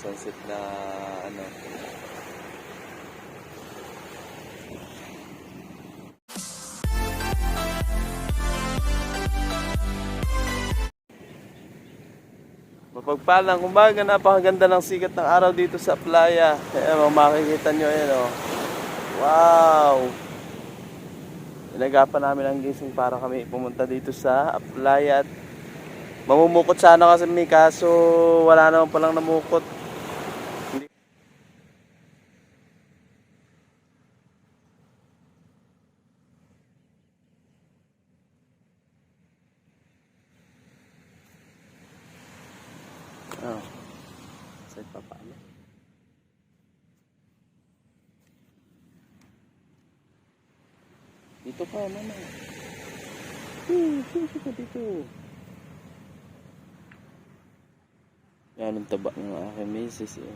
sunset na ano. Mapagpalang umaga, napakaganda ng sikat ng araw dito sa playa. Ayan, makikita nyo yan, oh. Wow! Inagapan namin ang gising para kami pumunta dito sa playa. At mamumukot sana kasi may, kaso wala naman palang namukot. Hindi. Oh. Saan pa paano? Dito pa, mama. Dito. Yan ang taba ng aking misis, eh.